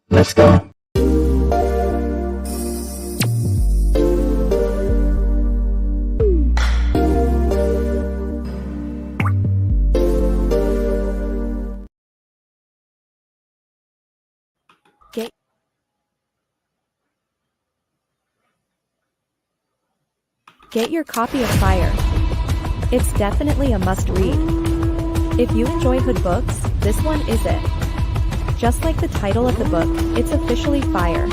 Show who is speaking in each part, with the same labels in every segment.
Speaker 1: Let's go.
Speaker 2: Get your copy of Fire. It's definitely a must-read. If you enjoy hood books, this one is it. Just like the title of the book, it's officially Fire.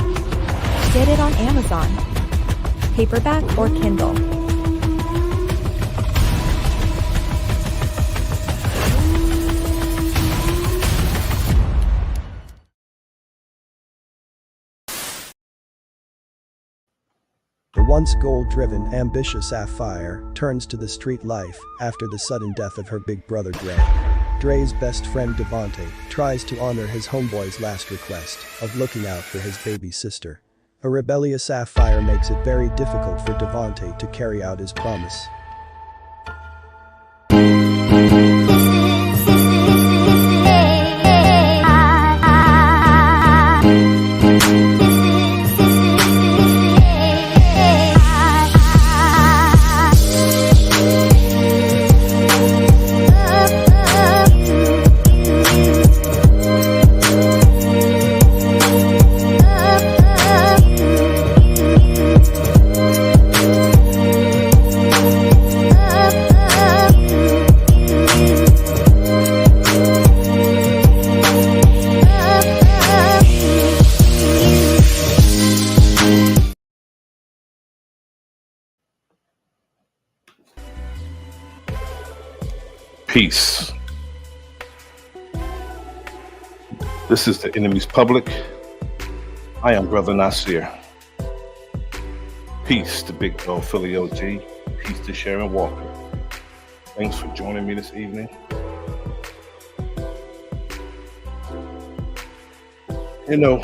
Speaker 2: Get it on Amazon, paperback or Kindle.
Speaker 3: The once goal-driven, ambitious Sapphire turns to the street life after the sudden death of her big brother Dre. Dre's best friend Devontae tries to honor his homeboy's last request of looking out for his baby sister. A rebellious Sapphire makes it very difficult for Devontae to carry out his promise.
Speaker 4: Peace. This is the enemy's public. I am Bro.Nasir. Peace to Big Bro Philly OG. Peace to Sharon Walker. Thanks for joining me this evening. You know,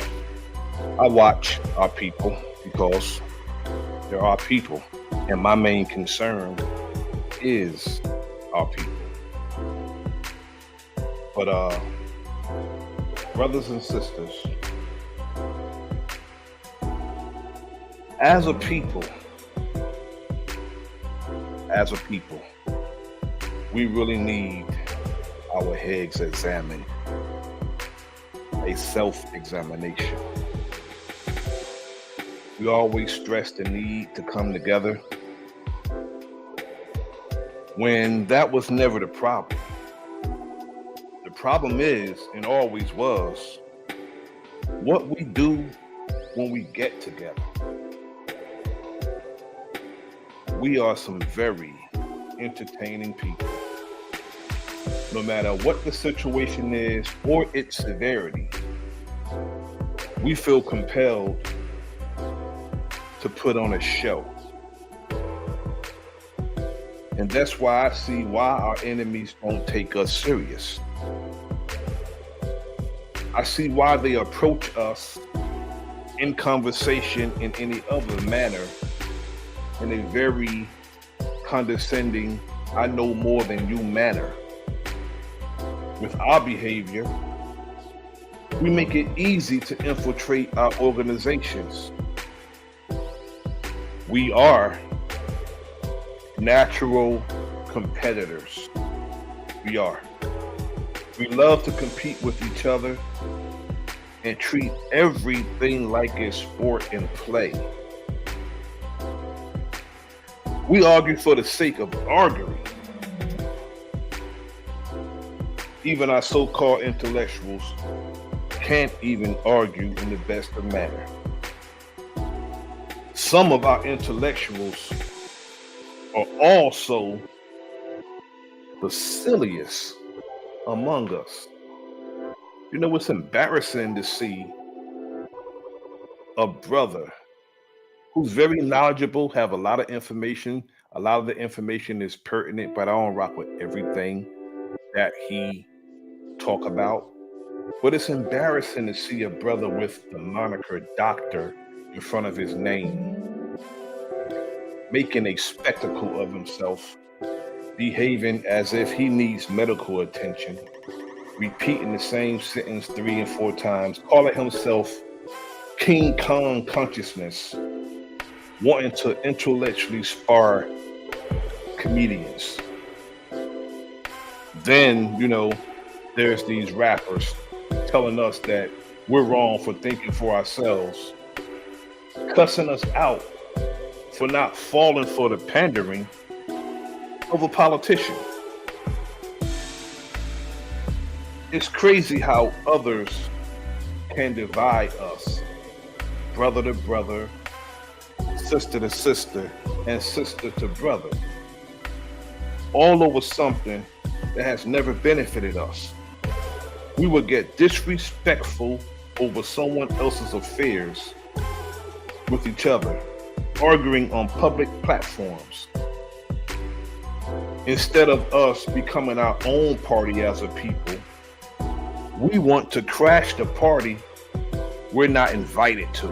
Speaker 4: I watch our people because there are people, and my main concern is our people. But brothers and sisters, as a people, we really need our heads examined, a self-examination. We always stress the need to come together when that was never the problem. The problem is, and always was, what we do when we get together. We are some very entertaining people. No matter what the situation is or its severity, we feel compelled to put on a show. And that's why I see why our enemies don't take us serious. I see why they approach us in conversation in any other manner in a very condescending, I know more than you manner. With our behavior, we make it easy to infiltrate our organizations. We are natural competitors. We are. We love to compete with each other and treat everything like a sport and play. We argue for the sake of arguing. Even our so-called intellectuals can't even argue in the best of manner. Some of our intellectuals are also the silliest among us. You know, it's embarrassing to see a brother who's very knowledgeable, have a lot of information. A lot of the information is pertinent, but I don't rock with everything that he talk about. But it's embarrassing to see a brother with the moniker doctor in front of his name, making a spectacle of himself, behaving as if he needs medical attention, repeating the same sentence 3 and 4 times, calling himself King Kong consciousness, wanting to intellectually spar comedians. Then, there's these rappers telling us that we're wrong for thinking for ourselves, cussing us out for not falling for the pandering of a politician. It's crazy how others can divide us, brother to brother, sister to sister, and sister to brother, all over something that has never benefited us. We would get disrespectful over someone else's affairs with each other, arguing on public platforms, instead of us becoming our own party as a people. We want to crash the party we're not invited to.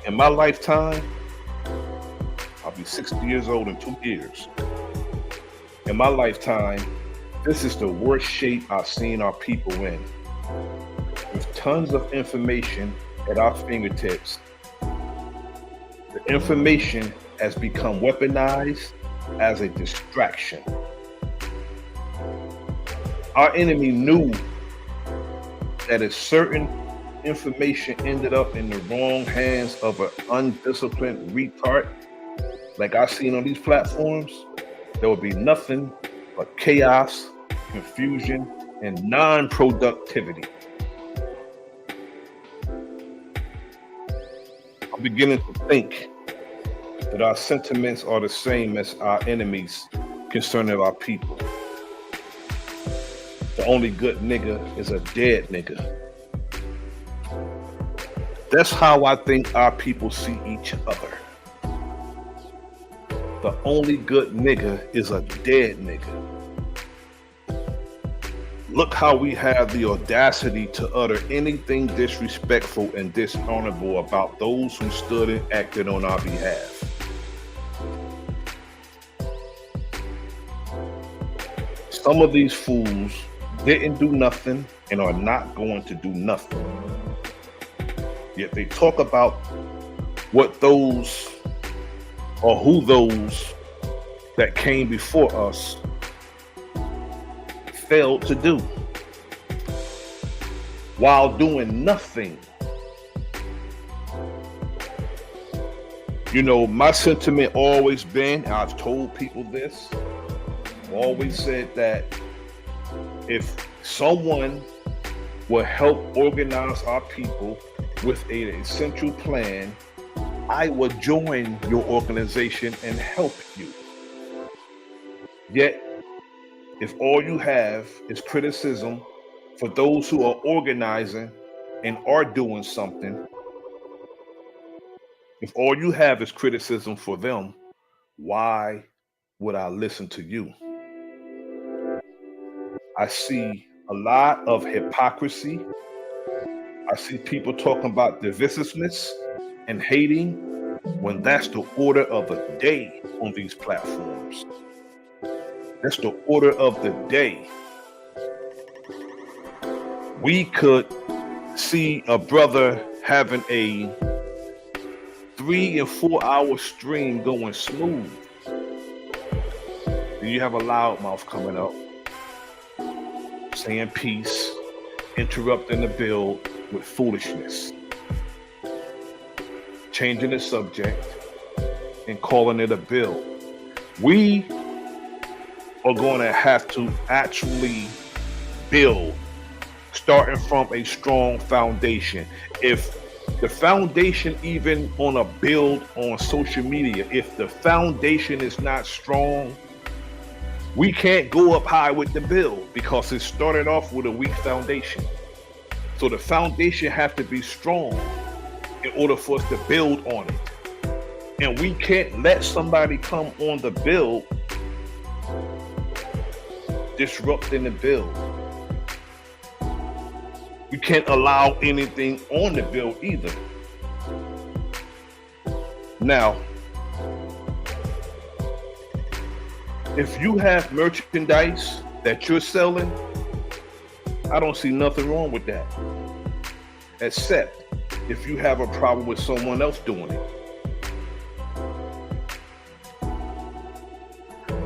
Speaker 4: In my lifetime, I'll be 60 years old in 2 years. In my lifetime, this is the worst shape I've seen our people in. With tons of information at our fingertips, the information has become weaponized as a distraction. Our enemy knew that if certain information ended up in the wrong hands of an undisciplined retard, like I've seen on these platforms, there would be nothing but chaos, confusion, and non-productivity. I'm beginning to think that our sentiments are the same as our enemies concerning our people. The only good nigga is a dead nigga. That's how I think our people see each other. The only good nigga is a dead nigga. Look how we have the audacity to utter anything disrespectful and dishonorable about those who stood and acted on our behalf. Some of these fools didn't do nothing and are not going to do nothing. Yet they talk about what those or who those that came before us failed to do, while doing nothing. My sentiment always been, and I've told people this, I've always said that if someone will help organize our people with an essential plan, I will join your organization and help you. Yet, if all you have is criticism for those who are organizing and are doing something, if all you have is criticism for them, why would I listen to you? I see a lot of hypocrisy. I see people talking about divisiveness and hating when that's the order of the day on these platforms. That's the order of the day. We could see a brother having a 3 and 4 hour stream going smooth. Then you have a loudmouth coming up, saying peace, interrupting the build with foolishness, changing the subject and calling it a build. We are going to have to actually build, starting from a strong foundation. If the foundation, even on a build on social media, if the foundation is not strong, we can't go up high with the build because it started off with a weak foundation. So the foundation has to be strong in order for us to build on it. And we can't let somebody come on the build disrupting the build. We can't allow anything on the build either. Now, If you have merchandise that you're selling, I don't see nothing wrong with that. Except if you have a problem with someone else doing it.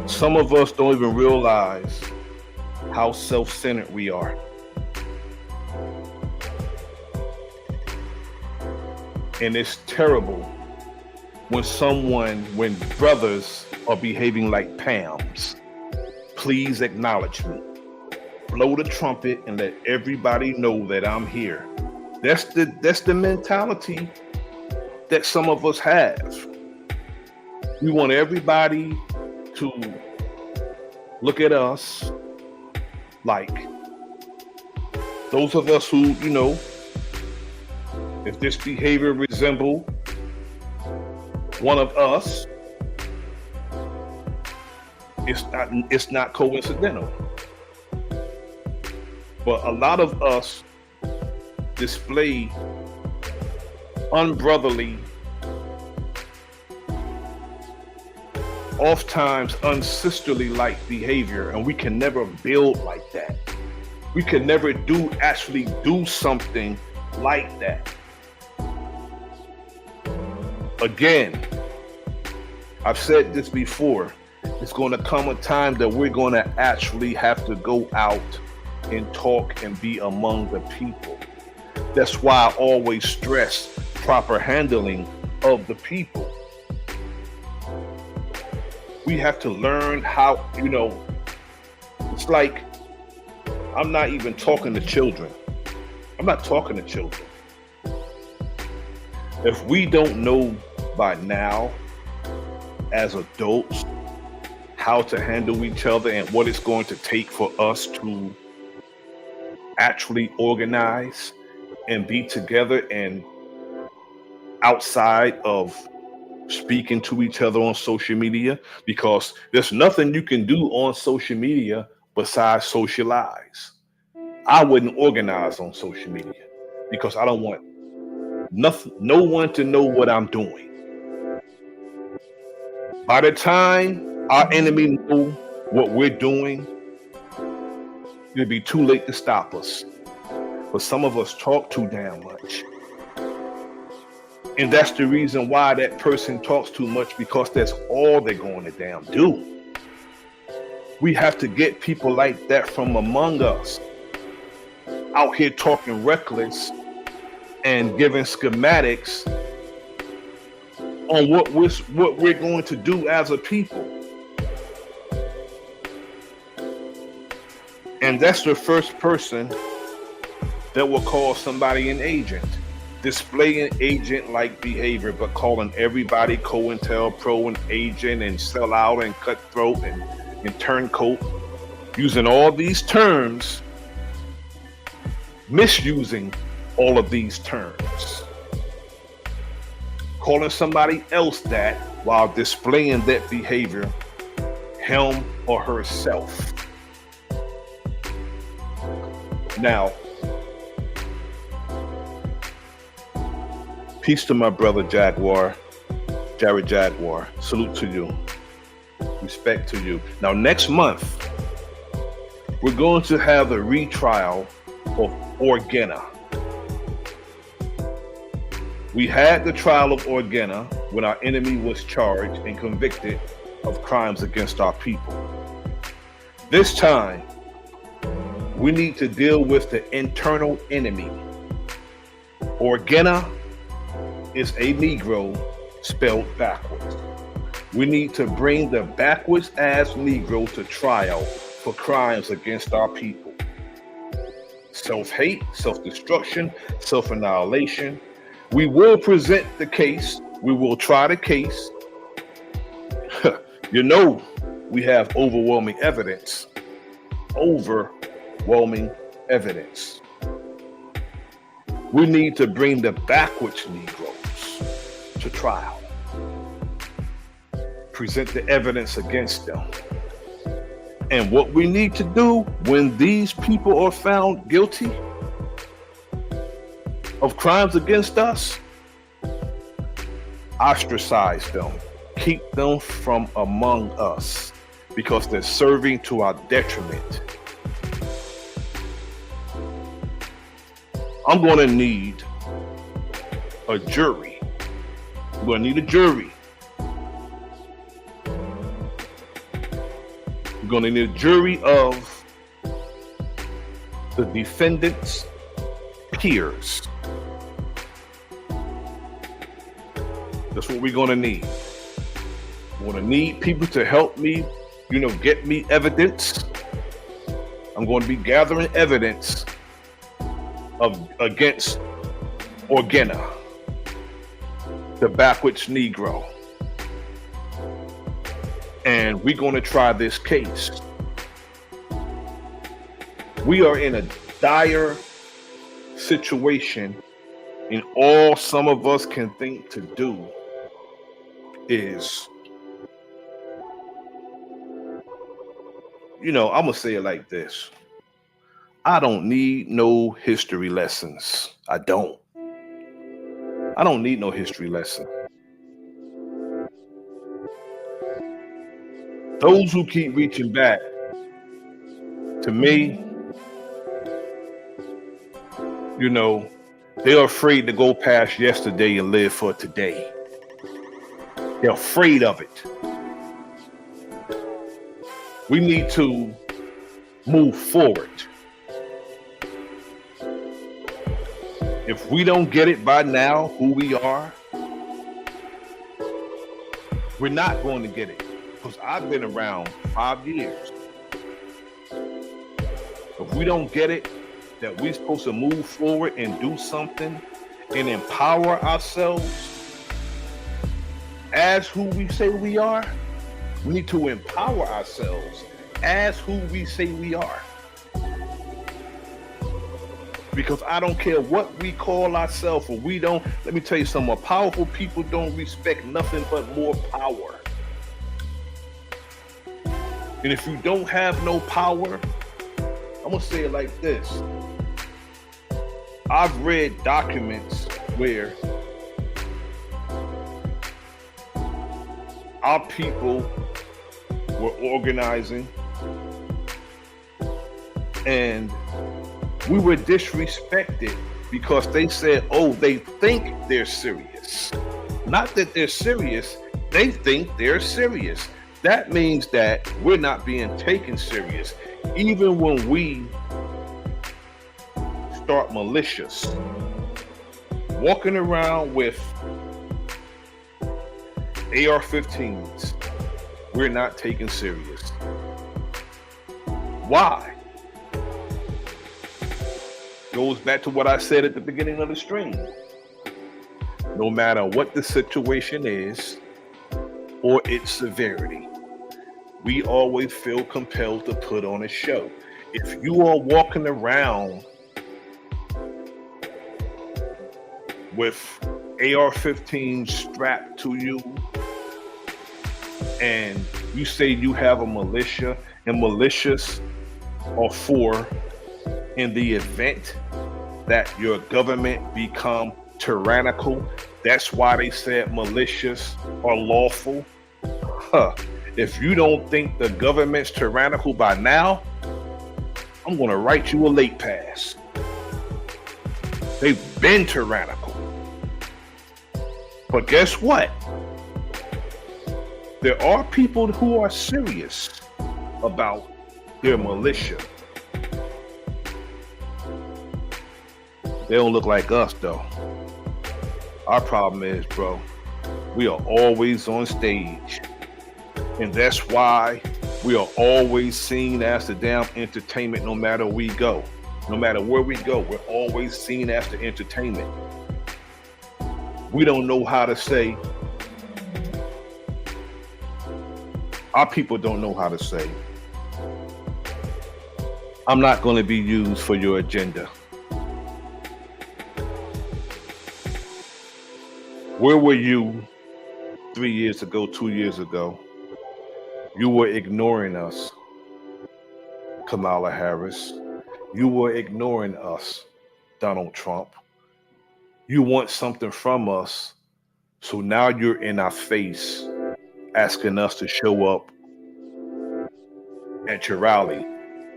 Speaker 4: Some of us don't even realize how self-centered we are. And it's terrible when brothers are behaving like Pams. Please acknowledge me. Blow the trumpet and let everybody know that I'm here. That's the mentality that some of us have. We want everybody to look at us like those of us who, if this behavior resemble one of us, it's not coincidental. But a lot of us display unbrotherly, oftentimes unsisterly like behavior, and we can never build like that. We can never actually do something like that. Again, I've said this before, it's going to come a time that we're going to actually have to go out and talk and be among the people. That's why I always stress proper handling of the people. We have to learn how, it's like, I'm not even talking to children. I'm not talking to children. If we don't know by now, as adults, how to handle each other and what it's going to take for us to actually organize and be together and outside of speaking to each other on social media, because there's nothing you can do on social media besides socialize. I wouldn't organize on social media because I don't want no one to know what I'm doing. By the time our enemy know what we're doing, it'll be too late to stop us. But some of us talk too damn much. And that's the reason why that person talks too much, because that's all they're going to damn do. We have to get people like that from among us, out here talking reckless and giving schematics on what we're going to do as a people. And that's the first person that will call somebody an agent, displaying agent-like behavior, but calling everybody COINTELPRO an agent and sellout and cutthroat and turncoat, using all these terms, misusing all of these terms, calling somebody else that while displaying that behavior, him or herself. Now, peace to my brother Jared Jaguar. Salute to you. Respect to you. Now, next month, we're going to have a retrial of Orgena. We had the trial of Orgena when our enemy was charged and convicted of crimes against our people. This time, we need to deal with the internal enemy. Orgena is a Negro spelled backwards. We need to bring the backwards ass Negro to trial for crimes against our people. Self-hate, self-destruction, self-annihilation. We will present the case. We will try the case. We have overwhelming evidence. Overwhelming evidence. We need to bring the backwards Negroes to trial. Present the evidence against them. And what we need to do when these people are found guilty of crimes against us, ostracize them, keep them from among us. because they're serving to our detriment. I'm going to need a jury. I'm going to need a jury. We're going to need a jury of the defendant's peers. That's what we're going to need. We're going to need people to help me, get me evidence. I'm going to be gathering evidence against Orgena, the backwards Negro. And we're going to try this case. We are in a dire situation, and all some of us can think to do is, I'm going to say it like this. I don't need no history lessons. I don't need no history lesson. Those who keep reaching back to me, they're afraid to go past yesterday and live for today. They're afraid of it. We need to move forward. If we don't get it by now, who we are, we're not going to get it. Because I've been around 5 years. If we don't get it, that we're supposed to move forward and do something and empower ourselves as who we say we are, we need to empower ourselves as who we say we are. Because I don't care what we call ourselves, or we don't. Let me tell you something. Powerful people don't respect nothing but more power. And if you don't have no power, I'm going to say it like this. I've read documents where our people were organizing and we were disrespected because they said, oh, they think they're serious. Not that they're serious, they think they're serious. That means that we're not being taken serious. Even when we start malicious, walking around with AR-15s, we're not taken serious. Why? Goes back to what I said at the beginning of the stream. No matter what the situation is or its severity, we always feel compelled to put on a show. If you are walking around with AR-15 strapped to you and you say you have a militia, and militias are for in the event that your government become tyrannical, that's why they said militias are lawful. If you don't think the government's tyrannical by now, I'm going to write you a late pass. They've been tyrannical. But guess what? There are people who are serious about their militia. They don't look like us, though. Our problem is, bro, we are always on stage. And that's why we are always seen as the damn entertainment no matter where we go. No matter where we go, we're always seen as the entertainment. We don't know how to say. Our people don't know how to say, I'm not going to be used for your agenda. Where were you 3 years ago, 2 years ago? You were ignoring us, Kamala Harris. You were ignoring us, Donald Trump. You want something from us, so now you're in our face asking us to show up at your rally.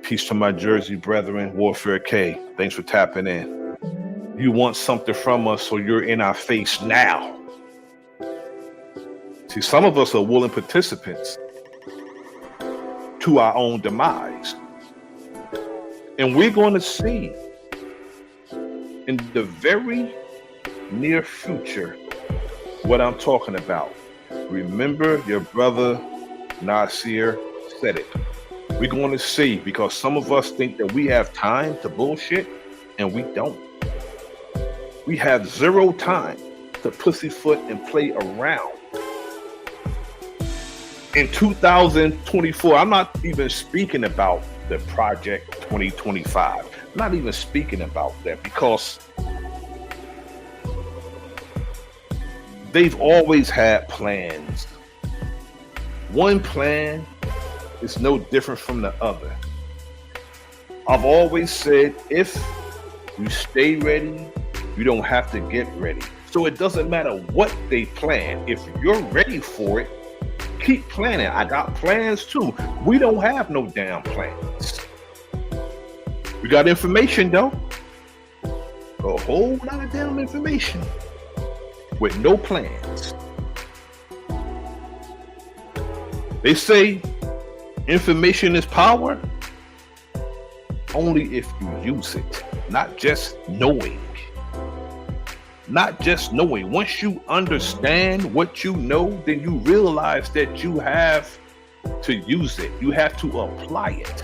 Speaker 4: Peace to my Jersey brethren, Warfare K. Thanks for tapping in. You want something from us, so you're in our face now. See, some of us are willing participants to our own demise. And we're going to see in the very near future what I'm talking about. Remember, your brother Nasir said it. We're going to see, because some of us think that we have time to bullshit, and we don't. We have zero time to pussyfoot and play around. In 2024, I'm not even speaking about the Project 2025. I'm not even speaking about that, because they've always had plans. One plan is no different from the other. I've always said, if you stay ready, you don't have to get ready. So it doesn't matter what they plan. If you're ready for it, keep planning. I got plans too. We don't have no damn plans. We got information though. A whole lot of damn information with no plans. They say information is power only if you use it, not just knowing. Not just knowing. Once you understand what you know, then you realize that you have to use it. You have to apply it.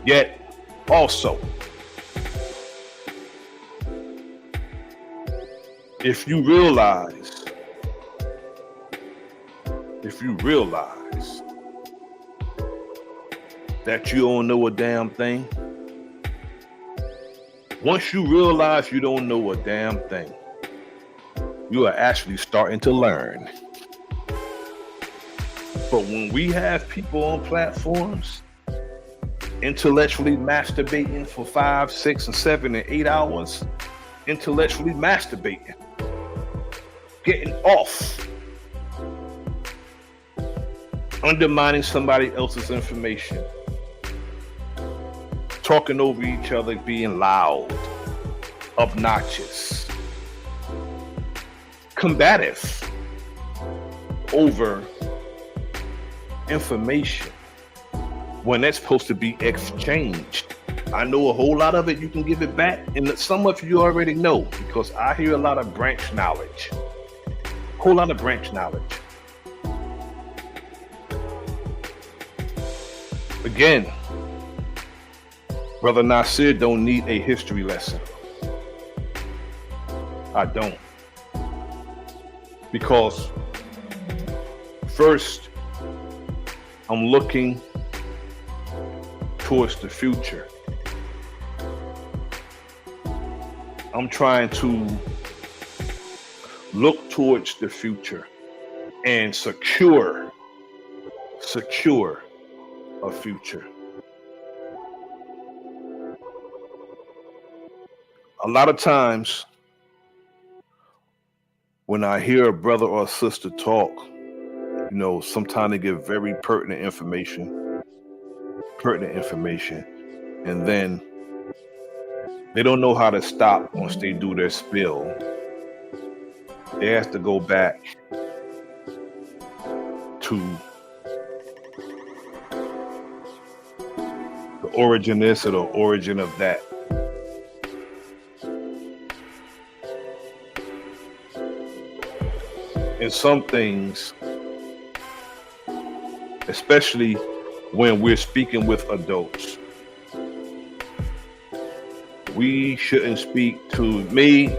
Speaker 4: Yet, also, if you realize that you don't know a damn thing, once you realize you don't know a damn thing, you are actually starting to learn. But when we have people on platforms intellectually masturbating for 5, 6, and 7, and 8 hours, intellectually masturbating, getting off, undermining somebody else's information, talking over each other, being loud, obnoxious, combative over information when that's supposed to be exchanged. I know a whole lot of it, you can give it back, and some of you already know, because I hear a lot of branch knowledge. Whole lot of branch knowledge. Again, Brother Nasir don't need a history lesson. I don't. Because first, I'm looking towards the future. I'm trying to look towards the future and secure a future. A lot of times when I hear a brother or a sister talk, sometimes they give very pertinent information, and then they don't know how to stop once they do their spill. They have to go back to the origin this or the origin of that. And some things, especially when we're speaking with adults, we shouldn't speak to me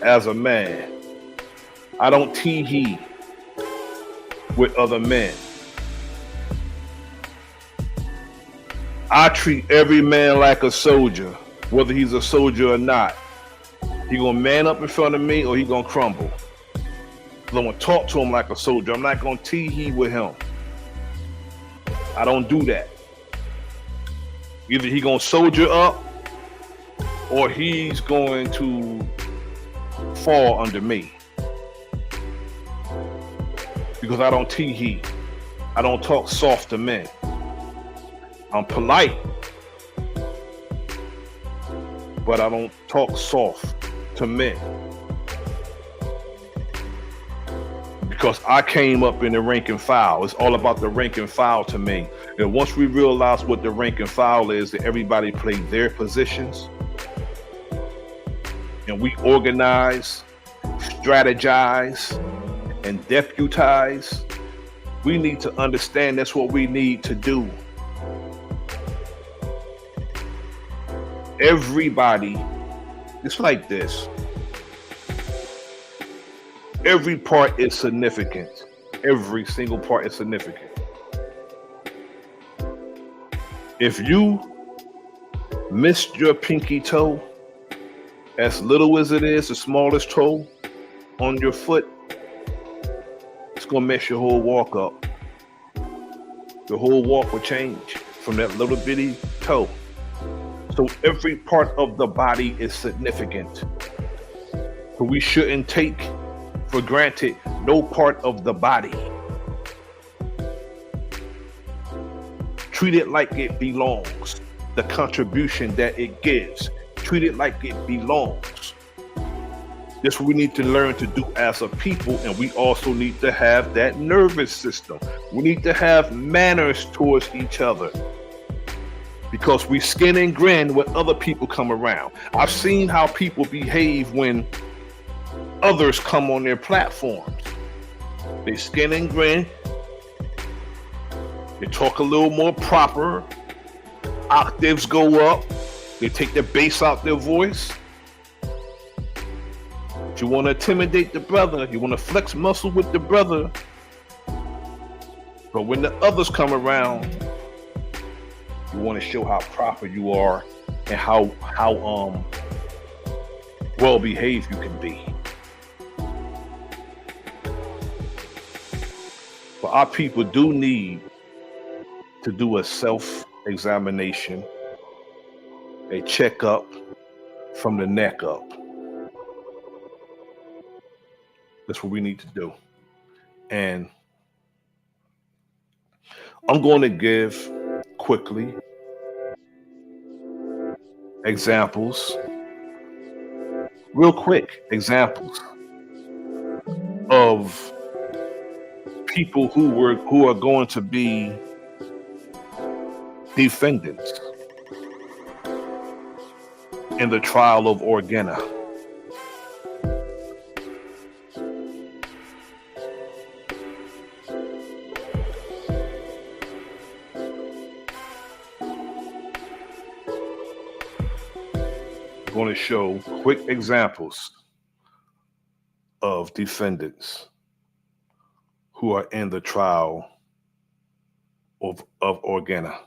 Speaker 4: as a man. I don't tee-hee with other men. I treat every man like a soldier, whether he's a soldier or not. He gonna man up in front of me or he gonna crumble. I'm gonna talk to him like a soldier. I'm not gonna tee-hee with him. I don't do that. Either he gonna soldier up or he's going to fall under me. because I don't tee heat. I don't talk soft to men. I'm polite, but I don't talk soft to men. Because I came up in the rank and file. It's all about the rank and file to me. And once we realize what the rank and file is, that everybody play their positions, and we organize, strategize, and deputize, we need to understand that's what we need to do. Everybody, it's like this. Every part is significant. Every single part is significant. If you missed your pinky toe, as little as it is, the smallest toe on your foot, it's gonna mess your whole walk up. The whole walk will change from that little bitty toe. So every part of the body is significant. So we shouldn't take for granted no part of the body. Treat it like it belongs. The contribution that it gives. Treat it like it belongs. That's what we need to learn to do as a people, and we also need to have that nervous system. We need to have manners towards each other, because we skin and grin when other people come around. I've seen how people behave when others come on their platforms. They skin and grin. They talk a little more proper. Octaves go up. They take the bass out their voice. If you want to intimidate the brother, you want to flex muscle with the brother. But when the others come around, you want to show how proper you are and how well behaved you can be. But our people do need to do a self-examination, a checkup from the neck up. That's what we need to do. And I'm going to give quickly examples, real quick examples of people who are going to be defendants in the trial of Orgena. I'm going to show quick examples of defendants who are in the trial of Orgena.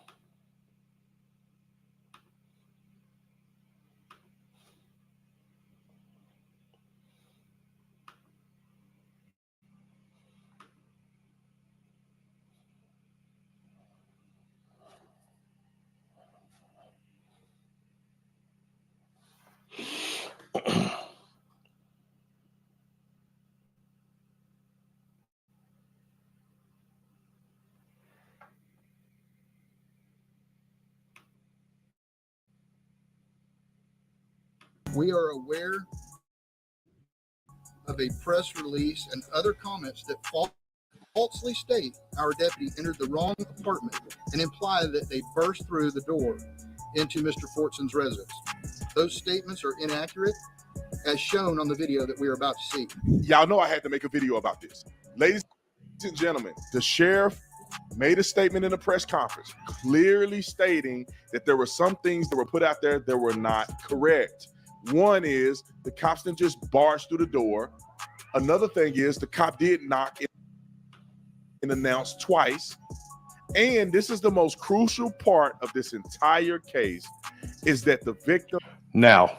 Speaker 1: We are aware of a press release and other comments that falsely state our deputy entered the wrong apartment and imply that they burst through the door into Mr. Fortson's residence. Those statements are inaccurate, as shown on the video that we are about to see.
Speaker 5: Y'all know I had to make a video about this. Ladies and gentlemen, the sheriff made a statement in a press conference clearly stating that there were some things that were put out there that were not correct. One is the cops didn't just barge through the door. Another thing is the cop did knock and announce twice. And this is the most crucial part of this entire case, is that the victim.
Speaker 4: Now,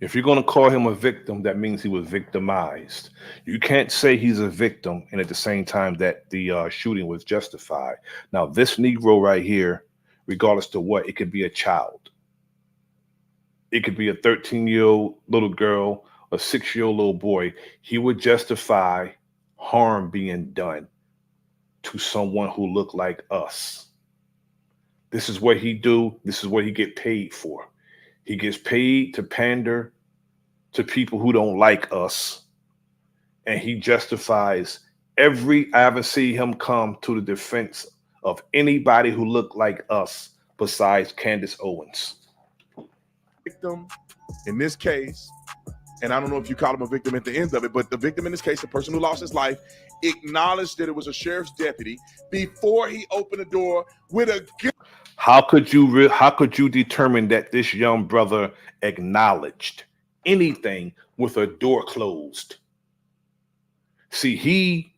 Speaker 4: if you're going to call him a victim, that means he was victimized. You can't say he's a victim and at the same time that the shooting was justified. Now, this Negro right here, regardless to what, it could be a child. It could be a 13-year-old little girl, a 6-year-old little boy. He would justify harm being done to someone who looked like us. This is what he do. This is what he get paid for. He gets paid to pander to people who don't like us. And he justifies I haven't seen him come to the defense of anybody who looked like us besides Candace Owens.
Speaker 5: Victim in this case, and I don't know if you call him a victim at the end of it, but the victim in this case, the person who lost his life, acknowledged that it was a sheriff's deputy before he opened the door with a gun.
Speaker 4: How could you determine that this young brother acknowledged anything with a door closed? See, he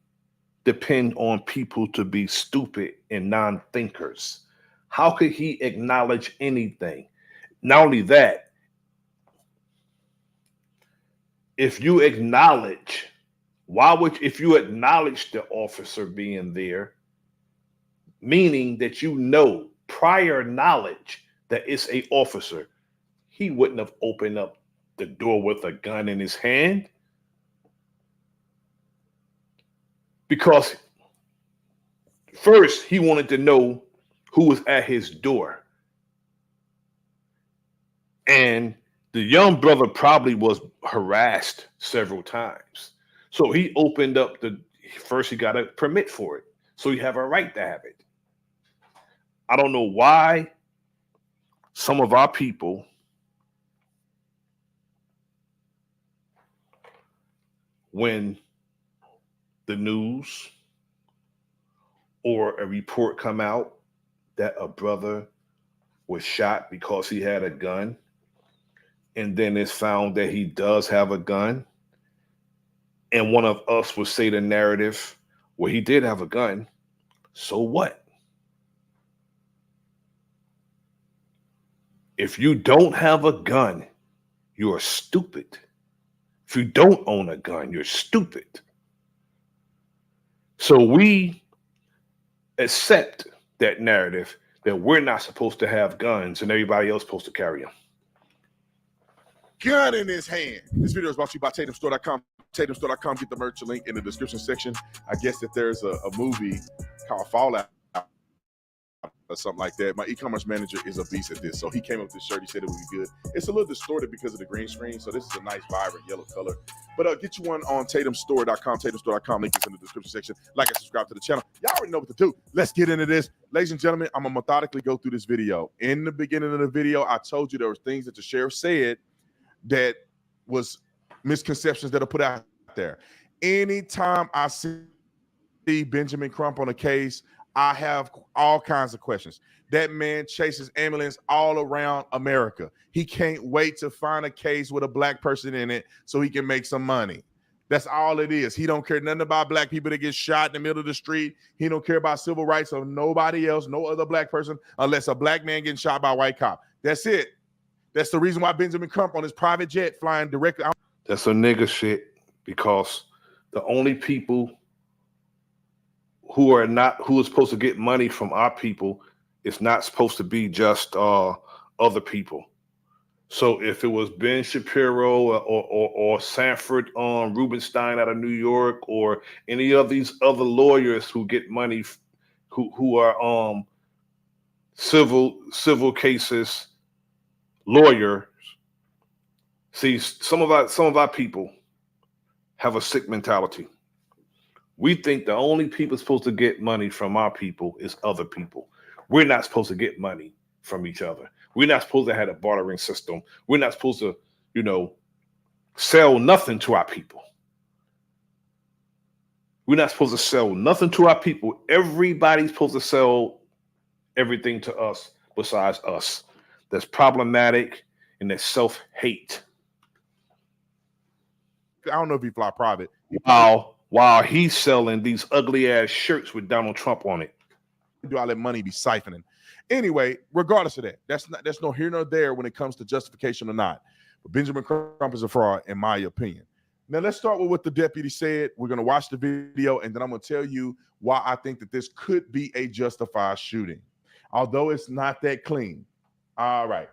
Speaker 4: depend on people to be stupid and non-thinkers. How could he acknowledge anything? Not only that, if you acknowledge the officer being there, meaning that you know prior knowledge that it's a officer, he wouldn't have opened up the door with a gun in his hand. Because first he wanted to know who was at his door. And the young brother probably was harassed several times. So he opened up first he got a permit for it. So you have a right to have it. I don't know why some of our people when the news or a report come out that a brother was shot because he had a gun, and then it's found that he does have a gun, and one of us will say the narrative, well, he did have a gun, so what? If you don't have a gun, you're stupid. If you don't own a gun, you're stupid. So we accept that narrative that we're not supposed to have guns and everybody else supposed to carry them.
Speaker 5: Gun in his hand. This video is brought to you by TatumStore.com. TatumStore.com. Get the merch link in the description section. I guess that there's a movie called Fallout or something like that. My e-commerce manager is a beast at this, so he came up with this shirt. He said it would be good. It's a little distorted because of the green screen, so this is a nice, vibrant yellow color. But get you one on TatumStore.com. TatumStore.com. Link is in the description section. Like and subscribe to the channel. Y'all already know what to do. Let's get into this. Ladies and gentlemen, I'm going to methodically go through this video. In the beginning of the video, I told you there were things that the sheriff said that was misconceptions that are put out there. Anytime I see Benjamin Crump on a case, I have all kinds of questions. That man chases ambulance all around America. He can't wait to find a case with a black person in it so he can make some money. That's all it is. He don't care nothing about black people that get shot in the middle of the street. He don't care about civil rights of nobody else, no other black person, unless a black man getting shot by a white cop. That's it. That's the reason why Benjamin Crump on his private jet flying directly out.
Speaker 4: That's a nigga shit, because the only people who are supposed to get money from our people is not supposed to be just other people. So if it was Ben Shapiro or Sanford Rubenstein out of New York, or any of these other lawyers who get money, who are civil cases lawyers, see, some of our people have a sick mentality. We think the only people supposed to get money from our people is other people. We're not supposed to get money from each other. We're not supposed to have a bartering system. We're not supposed to, sell nothing to our people. We're not supposed to sell nothing to our people. Everybody's supposed to sell everything to us besides us. That's problematic, and that's self-hate.
Speaker 5: I don't know if he fly private.
Speaker 4: While he's selling these ugly ass shirts with Donald Trump on it.
Speaker 5: Do all that money be siphoning? Anyway, regardless of that, that's no here nor there when it comes to justification or not. But Benjamin Crump is a fraud, in my opinion. Now let's start with what the deputy said. We're gonna watch the video, and then I'm gonna tell you why I think that this could be a justified shooting, although it's not that clean. All right,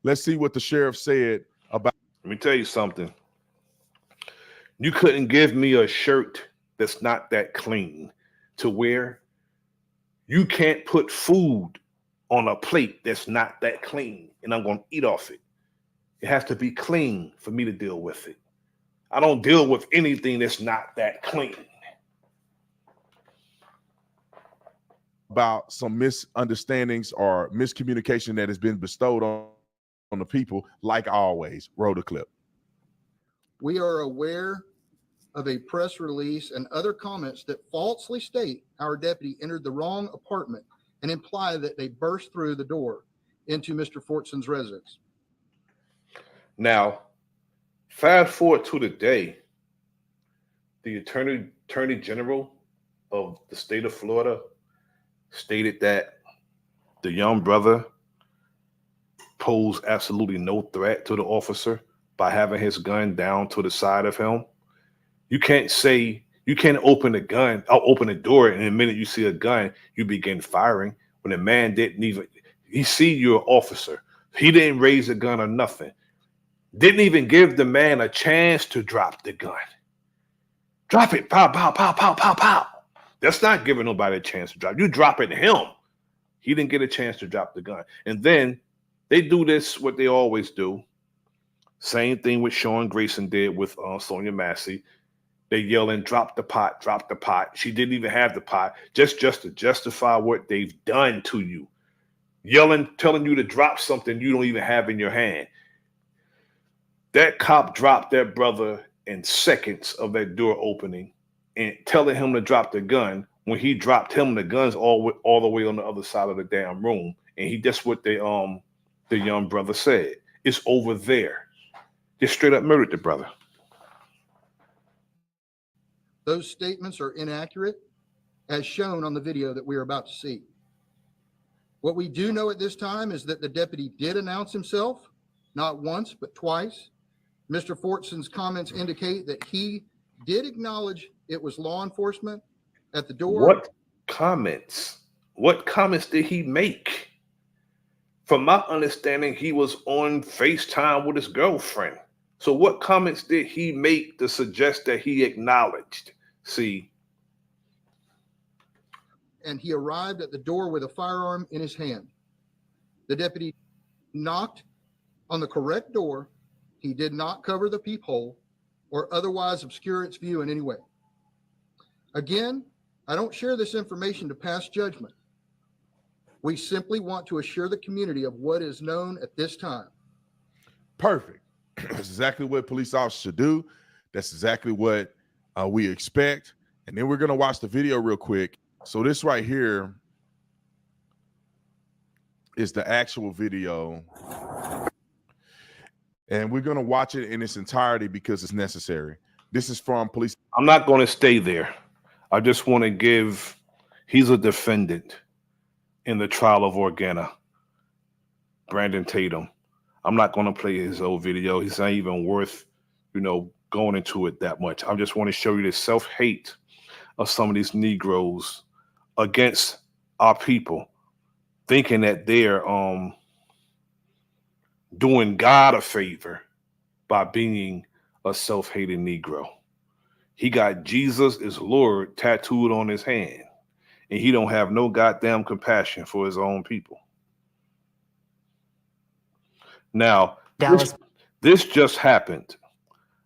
Speaker 5: let's see what the sheriff said about.
Speaker 4: Let me tell you something. You couldn't give me a shirt that's not that clean to where you can't put food on a plate that's not that clean and I'm going to eat off it. It has to be clean for me to deal with it. I don't deal with anything that's not that clean.
Speaker 5: About some misunderstandings or miscommunication that has been bestowed on the people, like always. Roll the clip.
Speaker 1: We are aware of a press release and other comments that falsely state our deputy entered the wrong apartment and imply that they burst through the door into Mr. Fortson's residence.
Speaker 4: Now, fast forward to the day, the Attorney General of the state of Florida stated that the young brother posed absolutely no threat to the officer by having his gun down to the side of him. You can't open the gun, I'll open the door, and the minute you see a gun, you begin firing. When the man he see you're an officer. He didn't raise a gun or nothing. Didn't even give the man a chance to drop the gun. Drop it, pow, pow, pow, pow, pow, pow. That's not giving nobody a chance to drop. You dropping him. He didn't get a chance to drop the gun. And then they do this, what they always do. Same thing with Sean Grayson did with Sonia Massey. They yelling, drop the pot, drop the pot. She didn't even have the pot, just to justify what they've done to you. Yelling, telling you to drop something you don't even have in your hand. That cop dropped that brother in seconds of that door opening and telling him to drop the gun. When he dropped him, the gun's all the way on the other side of the damn room. And that's what the young brother said. It's over there. Just straight up murdered the brother.
Speaker 1: Those statements are inaccurate, as shown on the video that we are about to see. What we do know at this time is that the deputy did announce himself, not once, but twice. Mr. Fortson's comments indicate that he did acknowledge it was law enforcement at the door.
Speaker 4: What comments? What comments did he make? From my understanding, he was on FaceTime with his girlfriend. So what comments did he make to suggest that he acknowledged? See.
Speaker 1: And he arrived at the door with a firearm in his hand. The deputy knocked on the correct door. He did not cover the peephole or otherwise obscure its view in any way. Again, I don't share this information to pass judgment. We simply want to assure the community of what is known at this time.
Speaker 5: Perfect. That's exactly what police officers should do. That's exactly what we expect. And then we're going to watch the video real quick. So this right here is the actual video. And we're going to watch it in its entirety because it's necessary. This is from police.
Speaker 4: I'm not going to stay there. I just want to give, he's a defendant in the trial of Orgena, Brandon Tatum. I'm not going to play his old video. He's not even worth, going into it that much. I just want to show you the self-hate of some of these Negroes against our people, thinking that they're doing God a favor by being a self-hating Negro. He got Jesus is Lord tattooed on his hand, and he don't have no goddamn compassion for his own people. Now, this just happened.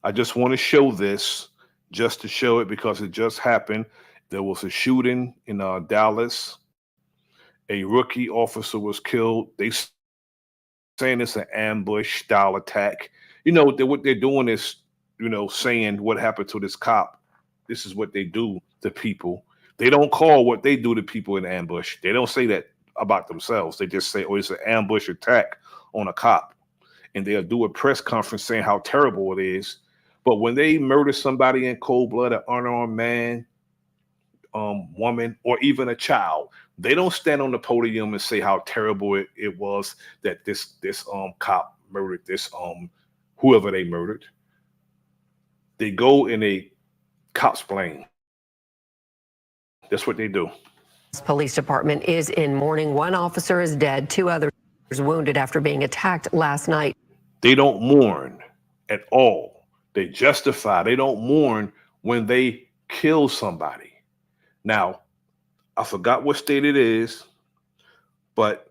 Speaker 4: I just want to show this just to show it because it just happened. There was a shooting in Dallas. A rookie officer was killed. They saying it's an ambush style attack. What they're doing is, saying what happened to this cop. This is what they do to people. They don't call what they do to people an ambush. They don't say that about themselves. They just say, oh, it's an ambush attack on a cop. And they'll do a press conference saying how terrible it is. But when they murder somebody in cold blood, an unarmed man, woman, or even a child, they don't stand on the podium and say how terrible it was that this cop murdered this whoever they murdered. They go in a cop's plane. That's what they do.
Speaker 6: Police department is in mourning. One officer is dead, 2 others wounded after being attacked last night.
Speaker 4: They don't mourn at all. They justify. They don't mourn when they kill somebody. Now, I forgot what state it is, but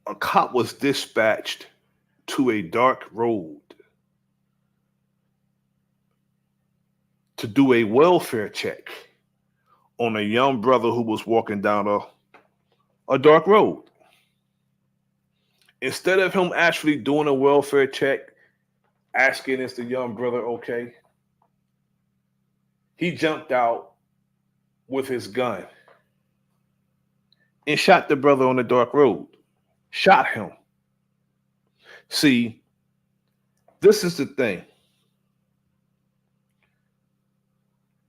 Speaker 4: a cop was dispatched to a dark road to do a welfare check on a young brother who was walking down a dark road. Instead of him actually doing a welfare check, asking is the young brother okay, he jumped out with his gun and shot the brother on the dark road. Shot him. See, this is the thing.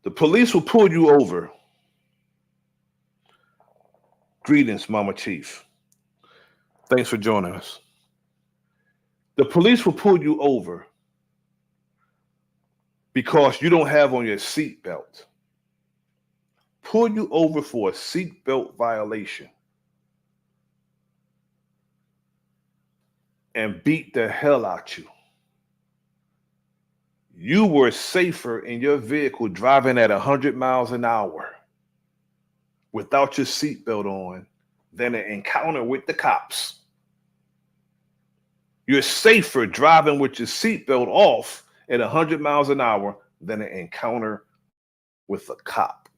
Speaker 4: The police will pull you over. Greetings, Mama Chief. Thanks for joining us. The police will pull you over because you don't have on your seatbelt. Pull you over for a seatbelt violation and beat the hell out you. You were safer in your vehicle driving at 100 miles an hour without your seatbelt on than an encounter with the cops. You're safer driving with your seatbelt off at 100 miles an hour than an encounter with a cop.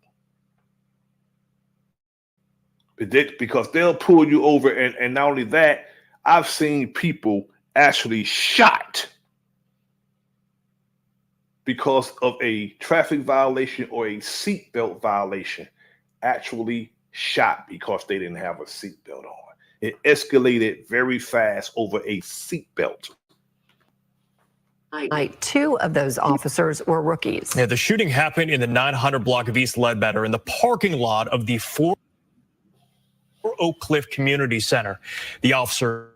Speaker 4: Because they'll pull you over, and not only that, I've seen people actually shot because of a traffic violation or a seatbelt violation, actually shot because they didn't have a seatbelt on. It escalated very fast over a seatbelt.
Speaker 6: Two of those officers were rookies.
Speaker 7: Yeah, the shooting happened in the 900 block of East Ledbetter in the parking lot of the Oak Cliff Community Center. The officer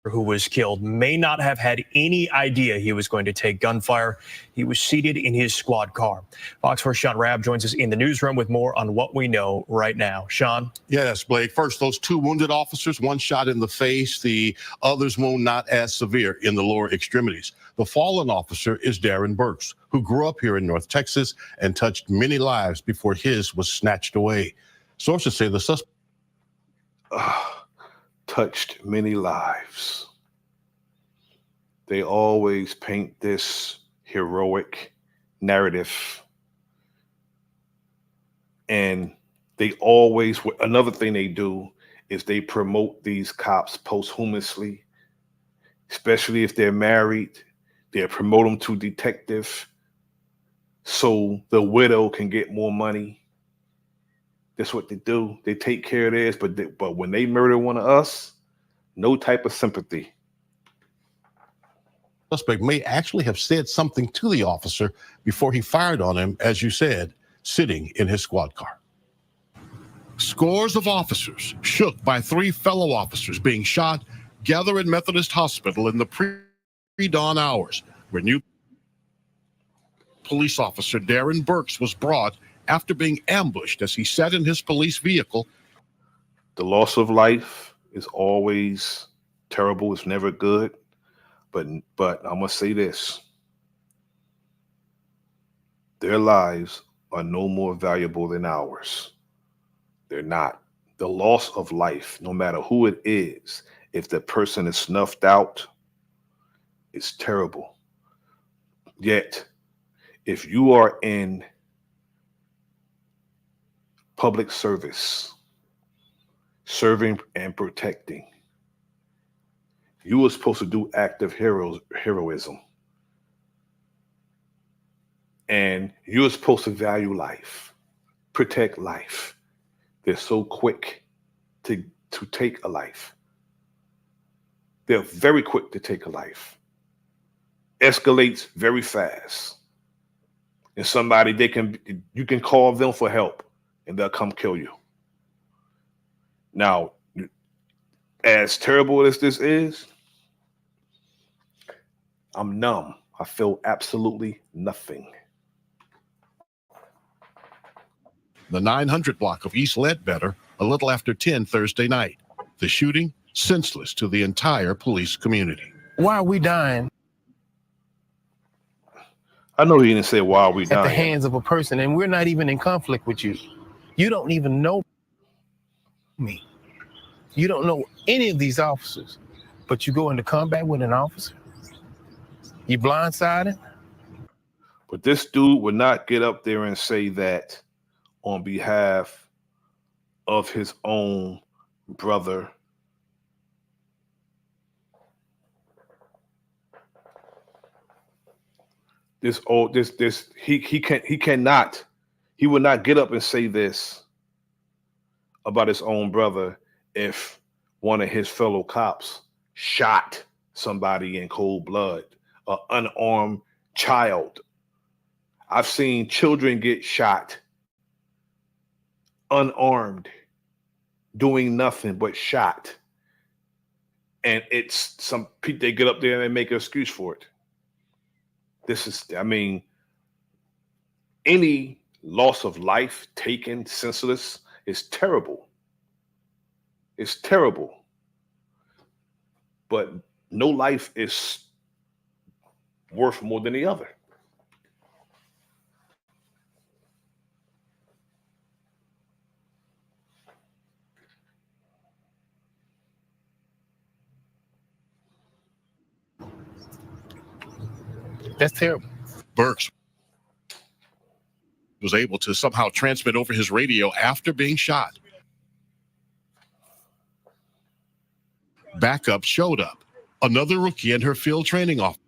Speaker 7: who was killed may not have had any idea he was going to take gunfire. He was seated in his squad car. Fox 4's Sean Rabb joins us in the newsroom with more on what we know right now. Sean?
Speaker 8: Yes, Blake. First, those two wounded officers, one shot in the face, the other's wound not as severe in the lower extremities. The fallen officer is Darren Burks, who grew up here in North Texas and touched many lives before his was snatched away. Sources say the suspect
Speaker 4: touched many lives. They always paint this heroic narrative. And they always, another thing they do is they promote these cops posthumously, especially if they're married. They promote them to detective so the widow can get more money. That's what they do. They take care of theirs, but when they murder one of us, no type of sympathy.
Speaker 8: Suspect may actually have said something to the officer before he fired on him, as you said, sitting in his squad car. Scores of officers, shook by three fellow officers being shot, gather at Methodist Hospital in the pre-dawn hours, where new police officer Darren Burks was brought after being ambushed as he sat in his police vehicle.
Speaker 4: The loss of life is always terrible. It's never good. But I'm going to say this. Their lives are no more valuable than ours. They're not. The loss of life, no matter who it is, if the person is snuffed out, it's terrible. Yet, if you are in public service, serving and protecting, you were supposed to do active heroism. And you're supposed to value life, protect life. They're so quick to take a life. They're very quick to take a life. Escalates very fast. And somebody, you can call them for help and they'll come kill you. Now, as terrible as this is, I'm numb. I feel absolutely nothing.
Speaker 8: The 900 block of East Ledbetter, a little after 10 Thursday night. The shooting, senseless to the entire police community.
Speaker 9: Why are we dying?
Speaker 4: I know he didn't say why are we
Speaker 9: at the
Speaker 4: dying.
Speaker 9: hands of a person, and we're not even in conflict with you. You don't even know me. You don't know any of these officers, but you go into combat with an officer. You blindsided.
Speaker 4: But this dude would not get up there and say that on behalf of his own brother. He would not get up and say this about his own brother if one of his fellow cops shot somebody in cold blood, an unarmed child. I've seen children get shot unarmed, doing nothing but shot. And it's some people, they get up there and they make an excuse for it. Any loss of life taken senseless is terrible. It's terrible. But no life is worth more than the other.
Speaker 9: That's terrible.
Speaker 8: Burks was able to somehow transmit over his radio after being shot. Backup showed up. Another rookie and her field training officer.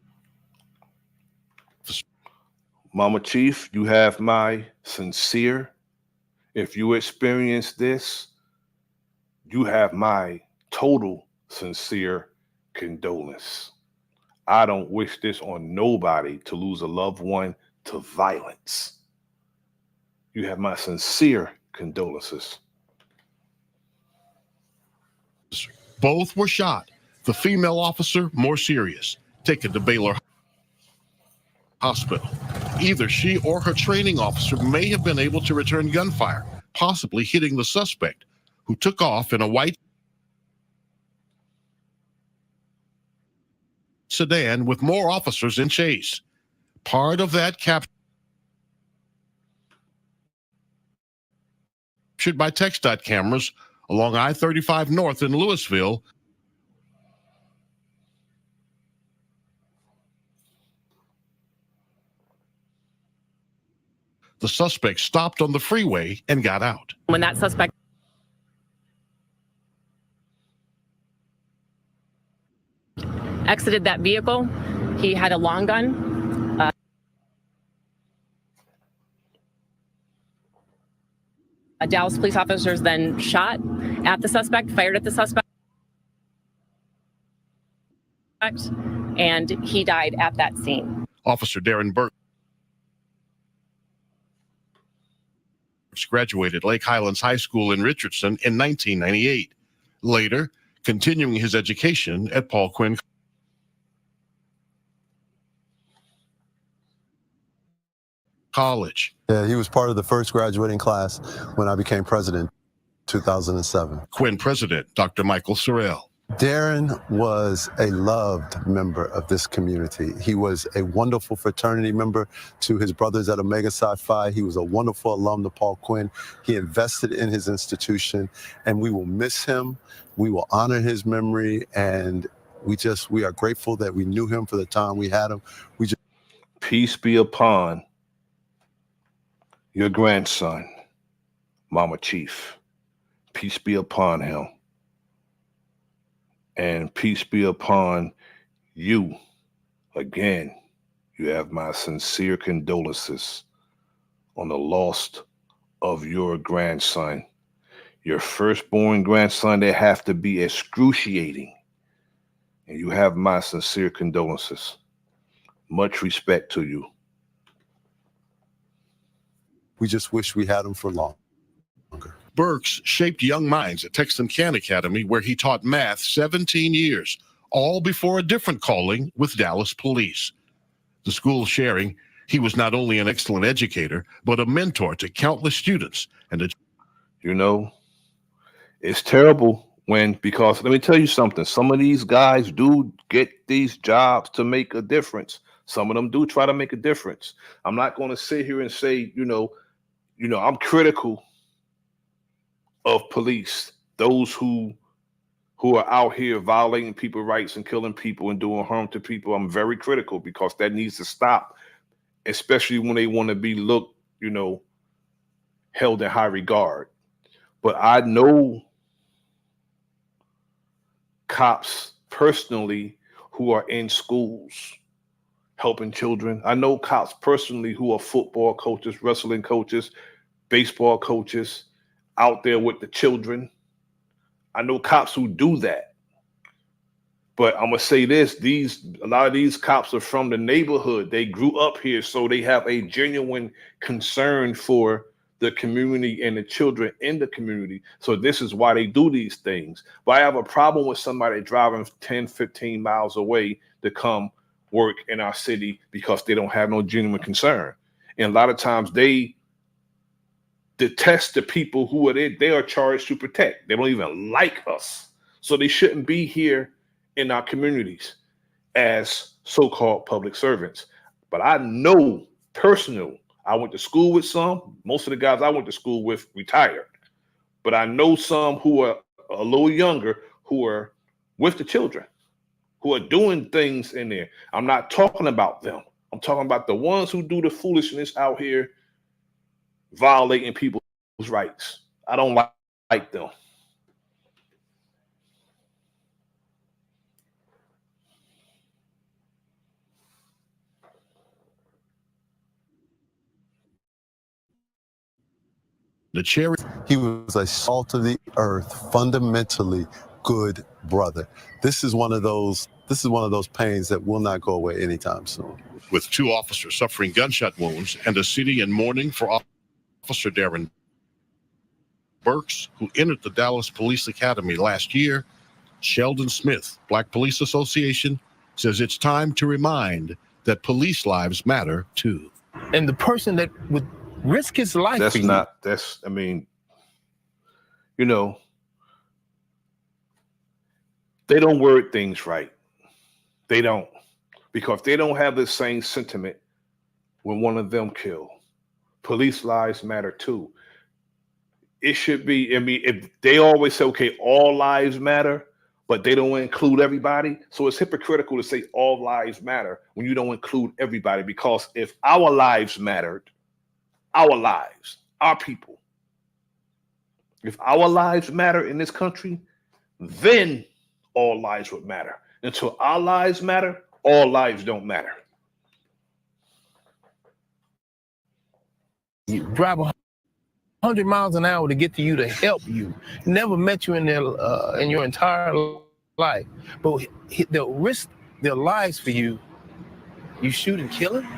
Speaker 4: Mama Chief, you have my sincere, if you experience this, you have my total sincere condolence. I don't wish this on nobody to lose a loved one to violence. You have my sincere condolences.
Speaker 8: Both were shot. The female officer more serious, taken to Baylor Hospital. Either she or her training officer may have been able to return gunfire, possibly hitting the suspect, who took off in a white sedan with more officers in chase. Part of that captured by TxDOT cameras along I-35 North in Louisville. The suspect stopped on the freeway and got out.
Speaker 10: When that suspect exited that vehicle, he had a long gun. Dallas police officers then shot at the suspect, fired at the suspect, and he died at that scene.
Speaker 8: Officer Darren Burks graduated Lake Highlands High School in Richardson in 1998. Later, continuing his education at Paul Quinn College.
Speaker 11: Yeah, he was part of the first graduating class when I became president in 2007.
Speaker 8: Quinn president, Dr. Michael Sorrell.
Speaker 11: Darren was a loved member of this community. He was a wonderful fraternity member to his brothers at Omega Psi Phi. He was a wonderful alum to Paul Quinn. He invested in his institution, and we will miss him. We will honor his memory, and we are grateful that we knew him for the time we had him.
Speaker 4: Peace be upon your grandson, Mama Chief. Peace be upon him. And peace be upon you. Again, you have my sincere condolences on the loss of your grandson. Your firstborn grandson, they have to be excruciating. And you have my sincere condolences. Much respect to you.
Speaker 11: We just wish we had him for longer.
Speaker 8: Burks shaped young minds at Texan Academy, where he taught math 17 years, all before a different calling with Dallas Police. The school sharing, he was not only an excellent educator, but a mentor to countless students.
Speaker 4: You know, it's terrible because let me tell you something. Some of these guys do get these jobs to make a difference. Some of them do try to make a difference. I'm not going to sit here and say, I'm critical of police, those who are out here violating people's rights and killing people and doing harm to people. I'm very critical because that needs to stop, especially when they want to be looked, held in high regard. But I know cops personally who are in schools helping children. I know cops personally who are football coaches, wrestling coaches, baseball coaches out there with the children. I know cops who do that. But I'm gonna say this: a lot of these cops are from the neighborhood. They grew up here, so they have a genuine concern for the community and the children in the community. So this is why they do these things. But I have a problem with somebody driving 10, 15 miles away to come work in our city because they don't have no genuine concern. And a lot of times they detest the people who are they are charged to protect. They don't even like us. So they shouldn't be here in our communities as so-called public servants. But I know personally, I went to school with some. Most of the guys I went to school with retired. But I know some who are a little younger who are with the children, who are doing things in there. I'm not talking about them. I'm talking about the ones who do the foolishness out here violating people's rights. I don't like them.
Speaker 11: He was a salt of the earth, fundamentally good brother. This is one of those pains that will not go away anytime soon.
Speaker 8: With 2 officers suffering gunshot wounds and a city in mourning for Officer Darren Burks, who entered the Dallas Police Academy last year, Sheldon Smith, Black Police Association, says it's time to remind that police lives matter too.
Speaker 9: And the person that would risk his life for you.
Speaker 4: They don't word things right. They don't. Because they don't have the same sentiment when one of them killed. Police lives matter too. It should be, if they always say, okay, all lives matter, but they don't include everybody. So it's hypocritical to say all lives matter when you don't include everybody, because if our lives mattered, our lives, our people, if our lives matter in this country, then all lives would matter. Until our lives matter, all lives don't matter.
Speaker 9: You drive 100 miles an hour to get to you to help you. Never met you in your entire life, but they'll risk their lives for you. You shoot and kill him?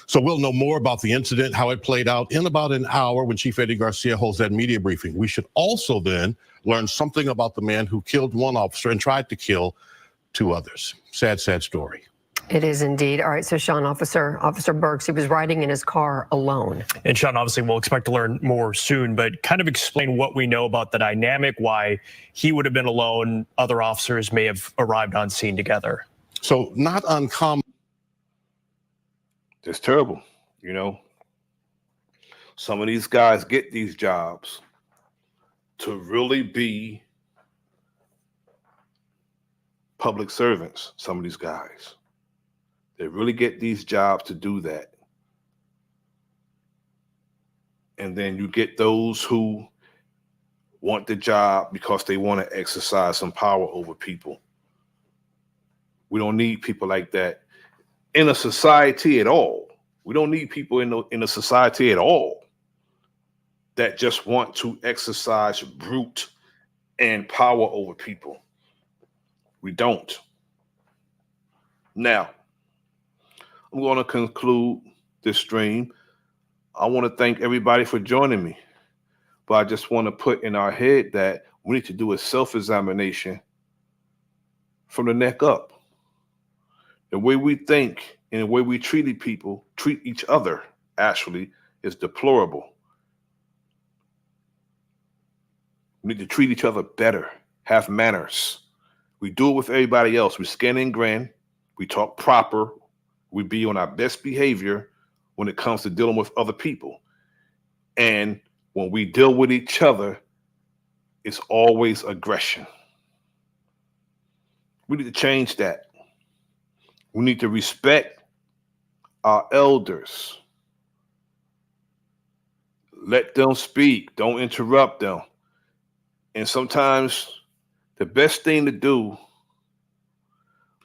Speaker 8: So we'll know more about the incident, how it played out, in about an hour when Chief Eddie Garcia holds that media briefing. We should also then learn something about the man who killed 1 officer and tried to kill 2 others. Sad, sad story.
Speaker 6: It is indeed. All right, so Sean, Officer Burks, he was riding in his car alone.
Speaker 7: And Sean, obviously we'll expect to learn more soon, but kind of explain what we know about the dynamic, why he would have been alone, other officers may have arrived on scene together.
Speaker 8: So not uncommon.
Speaker 4: It's terrible, Some of these guys get these jobs to really be public servants, some of these guys. They really get these jobs to do that. And then you get those who want the job because they want to exercise some power over people. We don't need people like that in a society at all. We don't need people in a society at all that just want to exercise brute and power over people. We don't. Now, I'm going to conclude this stream. I want to thank everybody for joining me, but I just want to put in our head that we need to do a self-examination from the neck up. The way we think and the way we treat each other, actually, is deplorable. We need to treat each other better, have manners. We do it with everybody else. We skin and grin. We talk proper. We be on our best behavior when it comes to dealing with other people. And when we deal with each other, it's always aggression. We need to change that. We need to respect our elders. Let them speak. Don't interrupt them. And sometimes the best thing to do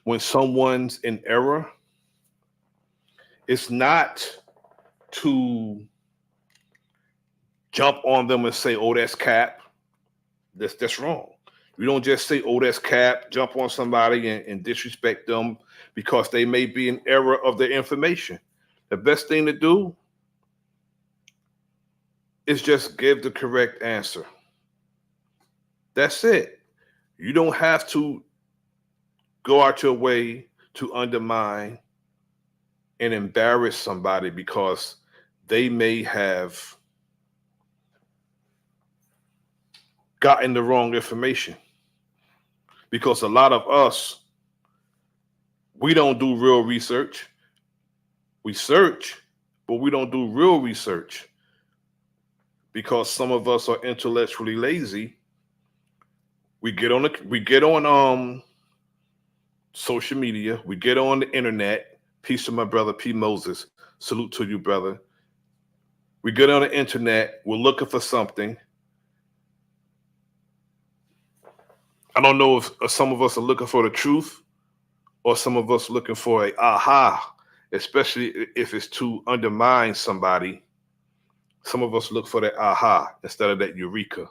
Speaker 4: when someone's in error is not to jump on them and say, oh, that's cap. That's wrong. You don't just say, oh, that's cap, jump on somebody and disrespect them because they may be in error of their information. The best thing to do is just give the correct answer. That's it. You don't have to go out your way to undermine and embarrass somebody because they may have gotten the wrong information. Because a lot of us, we don't do real research. We search, but we don't do real research because some of us are intellectually lazy. We get on social media. We get on the internet. Peace to my brother P. Moses. Salute to you, brother. We get on the internet. We're looking for something. I don't know if some of us are looking for the truth or some of us looking for a aha, especially if it's to undermine somebody. Some of us look for that aha instead of that eureka.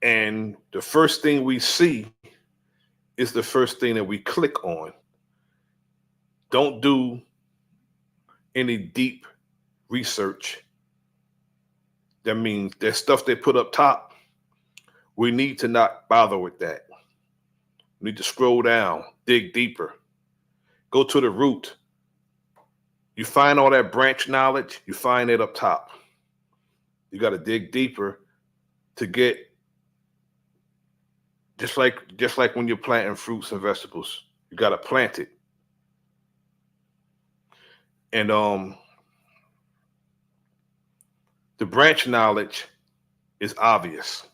Speaker 4: And the first thing we see is the first thing that we click on. Don't do any deep research. That means there's stuff they put up top. We need to not bother with that. We need to scroll down, dig deeper, go to the root. You find all that branch knowledge, you find it up top. You got to dig deeper to get, just like when you're planting fruits and vegetables, you got to plant it. And the branch knowledge is obvious.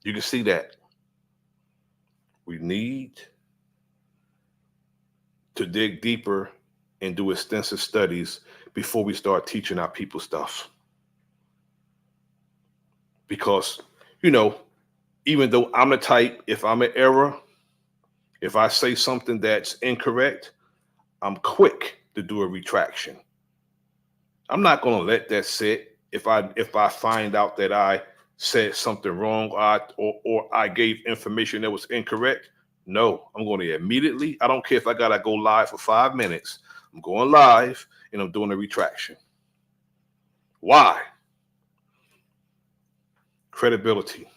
Speaker 4: You can see that. We need to dig deeper and do extensive studies before we start teaching our people stuff. Because, even though I'm the type, if I'm in error, if I say something that's incorrect, I'm quick to do a retraction. I'm not going to let that sit. If I find out that I said something wrong or I gave information that was incorrect, no, I'm going to immediately, I don't care if I got to go live for 5 minutes. I'm going live and I'm doing a retraction. Why? Credibility.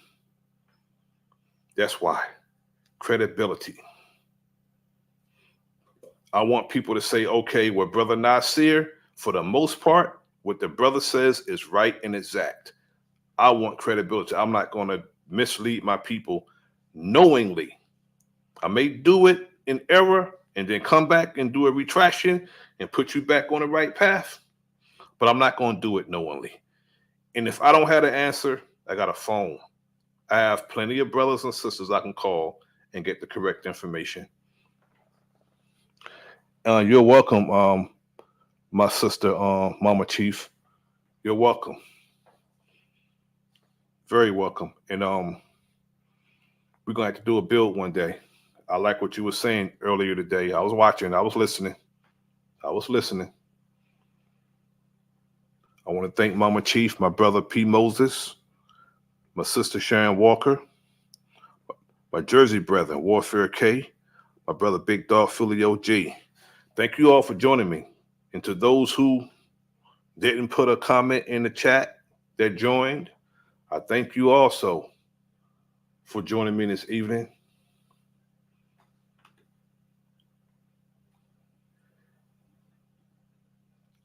Speaker 4: That's why. Credibility. I want people to say, okay, well, Brother Nasir, for the most part, what the brother says is right and exact. I want credibility. I'm not going to mislead my people knowingly. I may do it in error and then come back and do a retraction and put you back on the right path, but I'm not going to do it knowingly. And if I don't have the answer, I got a phone. I have plenty of brothers and sisters I can call and get the correct information. You're welcome, my sister, Mama Chief. You're welcome. Very welcome. And we're going to have to do a build one day. I like what you were saying earlier today. I was watching. I was listening. I want to thank Mama Chief, my brother P. Moses, my sister Sharon Walker, my Jersey brother, Warfare K, my brother Big Dog Philly OG. Thank you all for joining me. And to those who didn't put a comment in the chat that joined, I thank you also for joining me this evening.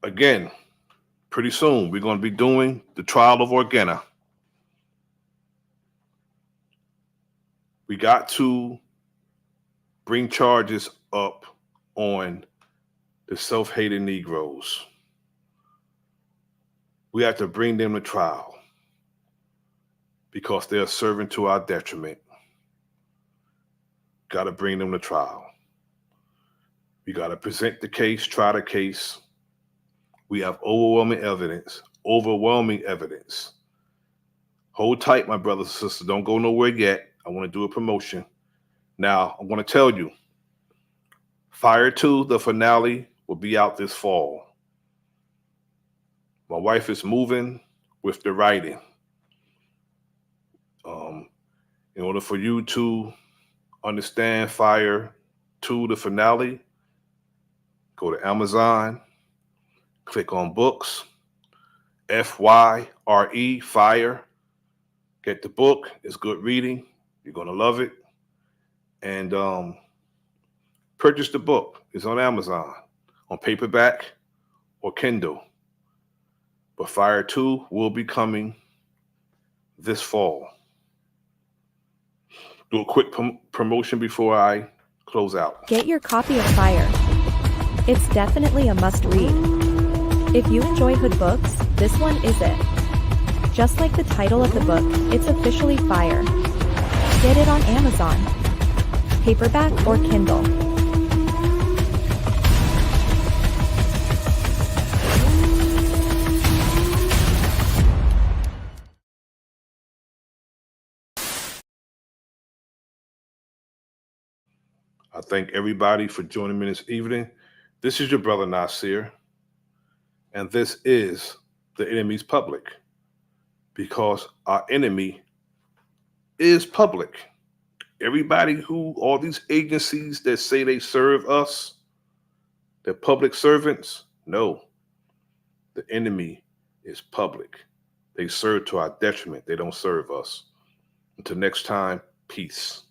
Speaker 4: Again, pretty soon we're going to be doing the trial of Orgena. We got to bring charges up on the self-hating Negroes. We have to bring them to trial because they're serving to our detriment. Got to bring them to trial. We got to present the case, try the case. We have overwhelming evidence. Hold tight, my brothers and sisters. Don't go nowhere yet. I want to do a promotion. Now, I'm going to tell you, Fire 2, the finale, will be out this fall. My wife is moving with the writing. In order for you to understand Fire 2, the finale, go to Amazon, click on books, FYRE, Fire. Get the book. It's good reading. You're going to love it. And purchase the book. It's on Amazon, on paperback or Kindle. But Fire 2 will be coming this fall. Do a quick promotion before I close out.
Speaker 2: Get your copy of Fire. It's definitely a must-read. If you enjoy hood books, this one is it. Just like the title of the book, it's officially Fire. Get it on Amazon, paperback or Kindle.
Speaker 4: I thank everybody for joining me this evening. This is your brother Nasir, and this is the enemy's public, because our enemy is public. Everybody all these agencies that say they serve us, they're public servants. No, the enemy is public. They serve to our detriment. They don't serve us. Until next time, peace.